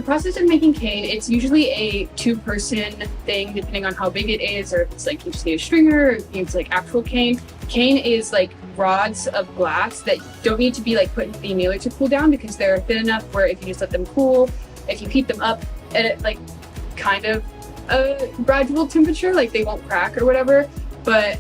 process of making cane, it's usually a 2-person thing, depending on how big it is, or if it's like you just need a stringer, or if it's like actual cane. Cane is like rods of glass that don't need to be like put into the annealer to cool down, because they're thin enough where if you just let them cool, if you heat them up at like kind of a gradual temperature, like they won't crack or whatever. But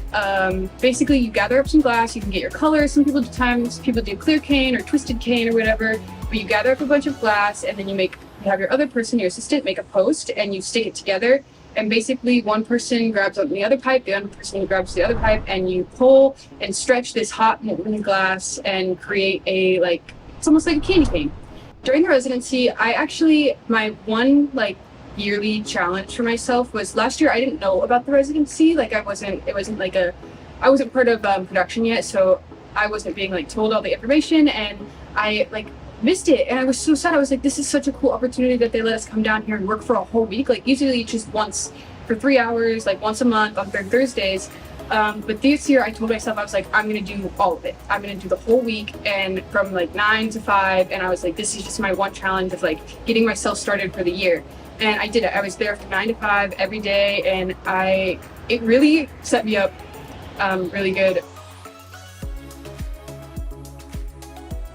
basically you gather up some glass, you can get your colors. Some people do clear cane or twisted cane or whatever, but you gather up a bunch of glass, and then you have your other person, your assistant, make a post, and you stick it together. And basically one person grabs on the other pipe, the other person grabs the other pipe, and you pull and stretch this hot molten glass and create it's almost like a candy cane. During the residency, my one yearly challenge for myself was, last year I didn't know about the residency. I wasn't part of production yet, so I wasn't being told all the information, and I missed it, and I was so sad. I was like, this is such a cool opportunity that they let us come down here and work for a whole week. Usually just once for 3 hours, once a month on Thursdays. But this year I told myself, I was like, I'm gonna do all of it. I'm gonna do the whole week, and from 9 to 5, and I was like, this is just my one challenge of getting myself started for the year. And I did it. I was there from 9 to 5 every day, and it really set me up really good.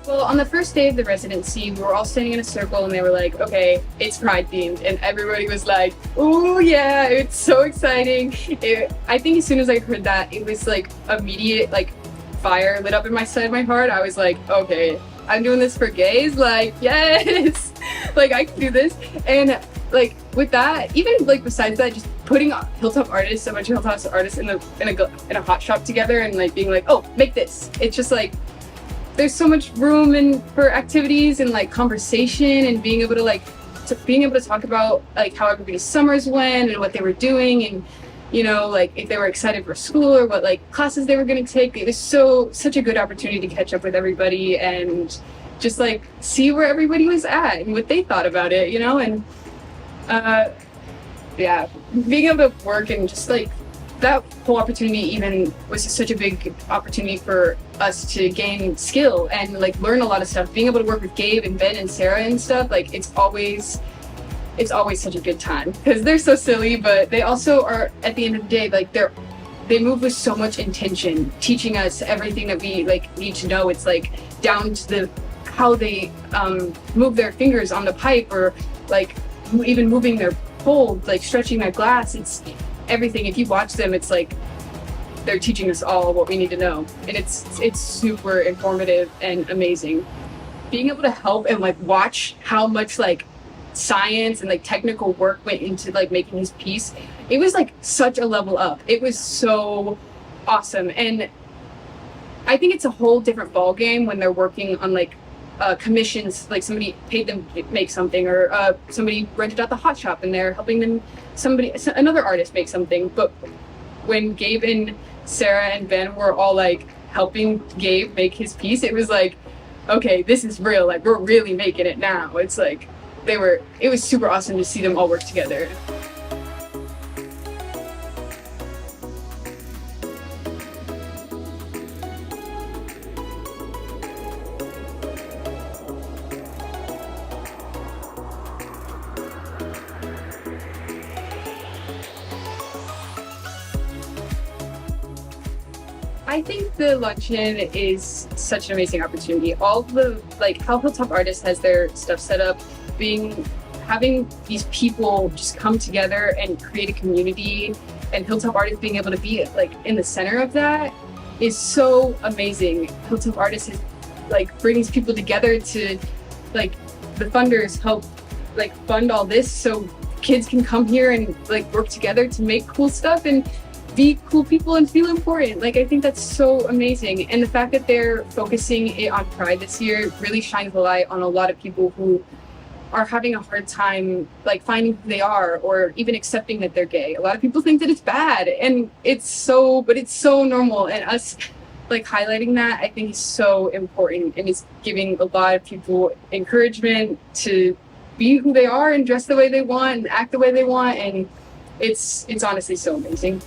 Well, on the first day of the residency, we were all standing in a circle, and they were like, okay, it's Pride themed. And everybody was like, oh yeah, it's so exciting. I think as soon as I heard that, it was immediate fire lit up in my side of my heart. I was like, okay, I'm doing this for gays. Yes, I can do this. And with that, even besides that, just putting Hilltop Artists, a bunch of Hilltop Artists in a hot shop together, and being like, oh, make this. It's just there's so much room for activities and conversation, and being able to talk about how everybody's summers went and what they were doing, and if they were excited for school or what classes they were going to take. It was such a good opportunity to catch up with everybody and just see where everybody was at and what they thought about it, and yeah, being able to work and just that whole opportunity even was just such a big opportunity for us to gain skill and learn a lot of stuff. Being able to work with Gabe and Ben and Sarah and stuff, it's always such a good time, because they're so silly, but they also are, at the end of the day, they move with so much intention, teaching us everything that we need to know. It's down to how they move their fingers on the pipe, or even moving their pole, stretching their glass. It's everything. If you watch them, it's they're teaching us all what we need to know, and it's super informative and amazing. Being able to help and watch how much science and technical work went into making his piece, it was such a level up. It was so awesome, and I think it's a whole different ball game when they're working on commissions, somebody paid them to make something, or somebody rented out the hot shop and they're helping another artist make something. But when Gabe and Sarah and Ben were all helping Gabe make his piece, it was okay, this is real. We're really making it now. It's it was super awesome to see them all work together. I think the Luncheon is such an amazing opportunity. All the how Hilltop Artists has their stuff set up, having these people just come together and create a community, and Hilltop Artists being able to be in the center of that is so amazing. Hilltop Artists is brings people together to the funders help fund all this, so kids can come here and work together to make cool stuff and be cool people and feel important. I think that's so amazing. And the fact that they're focusing it on Pride this year really shines a light on a lot of people who are having a hard time finding who they are, or even accepting that they're gay. A lot of people think that it's bad, and it's so normal, and us highlighting that, I think, is so important, and it's giving a lot of people encouragement to be who they are and dress the way they want and act the way they want, and it's honestly so amazing.